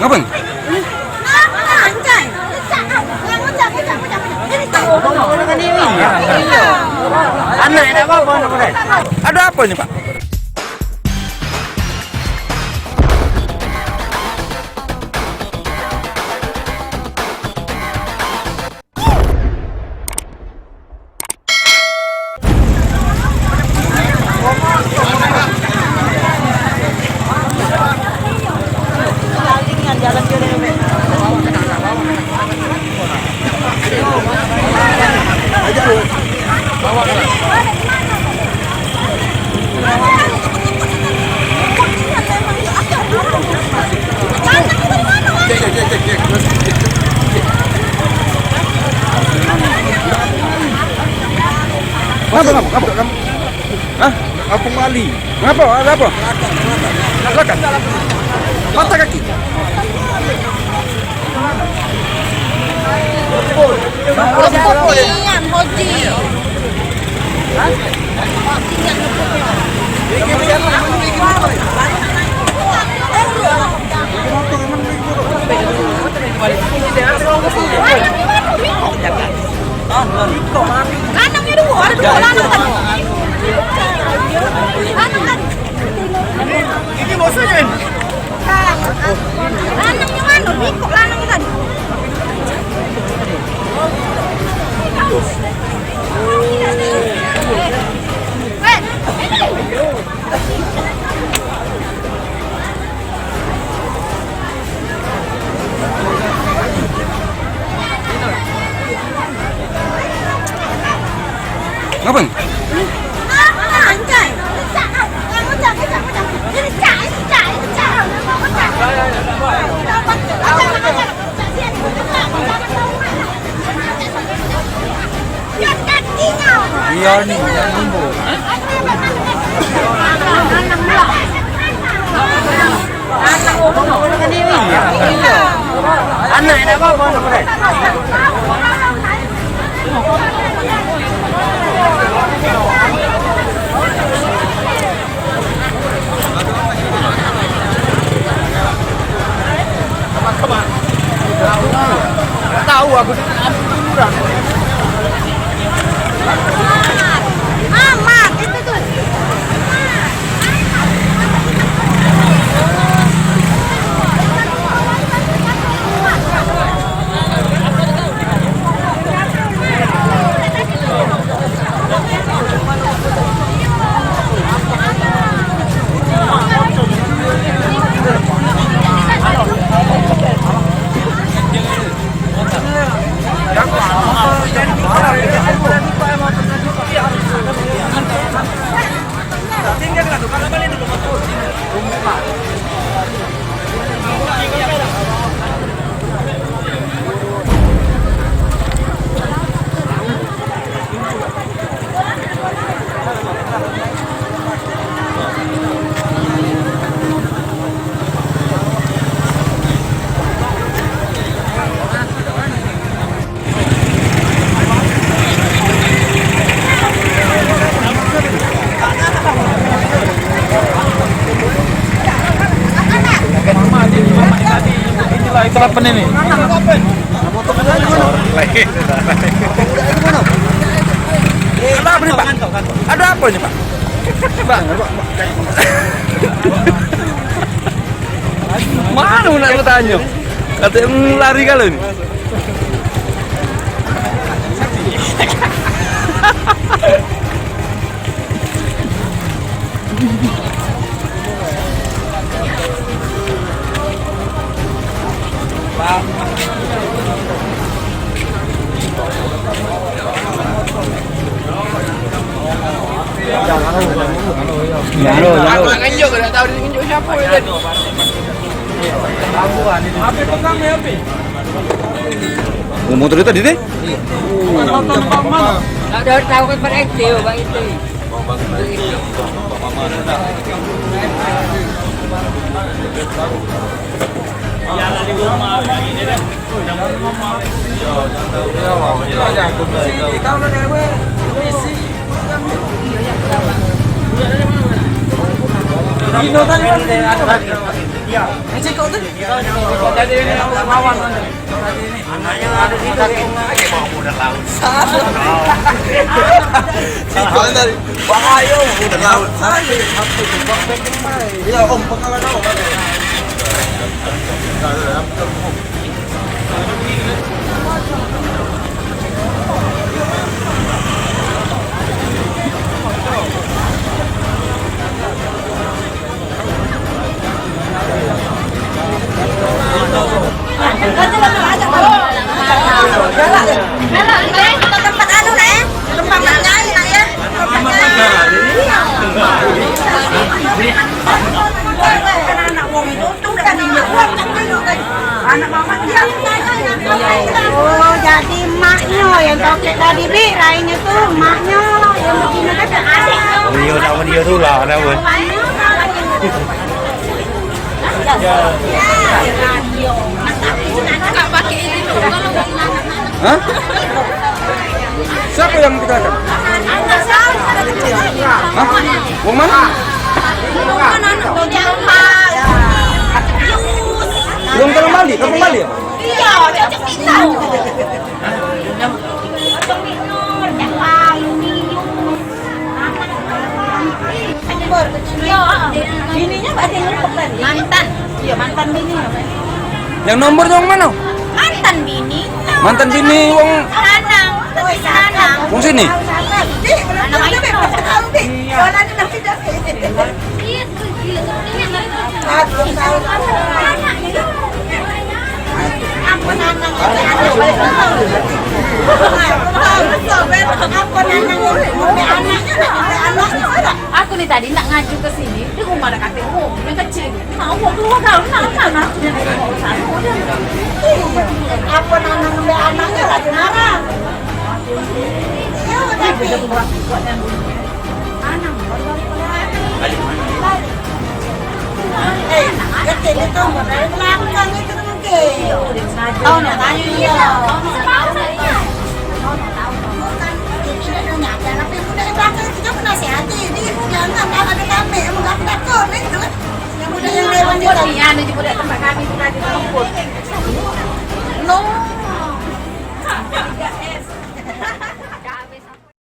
Ngapain? Ada apa ini, Pak? Ngapa? Hah? Kampung Mali. Ngapa? Ada apa? Silakan. Mata kaki. Lanangnya dua, ada dua lanang kan? Lanang kan? Ini maksudnya ini. Lanangnya mana? Bingkok lanangnya kan? Ngapain? Iya nih, yang bumbu. Anak ada apa? Tahu aku kurang. Amat, itu tuh. Itu apa ini? Ada apa nih, Pak? Ada apa ini, Pak? Pak. Mana nak bertanya? Katanya lari kalau ini. Aku nginjuk enggak tahu nginjuk siapa itu. Apa pegang ya, Pi? Motor itu tadi deh? Ada tahu kan pada SD, Bang itu. Ya lah di rumah ini deh. Yang kok tuh. Jadi ini lawan. Anaknya ada di situ. Bawa udah laut. Sikon tadi. Bahaya udah laut. Iya om pengalaman om. Tempat anu nih, tempat nyanyi nak ya. Anak wong itu tuh udah anak mama dia. Oh, jadi maknya yang tokek tadi bi, lainnya tuh maknya yang begini kan adik. Video tuh lah ada gue. Enggak pakai ini tuh. Hah? Siapa yang kita ada? Hah? Wong mana? Belum ke Bali? Kamu Bali ya? Iya, cocok kita. Bininya berarti nyepok tadi. Mantan. Iya, mantan bini. Yang nomor yang mana? Mantan bini. Mantan bini wong Lanang, tapi lanang. wong sini. Anak itu tahu deh. Jualan nanti dah. Aku nih tadi nak ngaju ke sini, di rumah ada kakek yang kecil. Mau 2 tahun, nah. Apa namanya anaknya lagi marah. Kecil itu dari belakang itu mungkin. Tahu nak tanya dia. Tapi udah belakang itu juga nasihati. Dia jangan ada kami, emang nggak takut itu. Yang udah yang lewat Ini anu juga tempat kami itu tadi rumput. no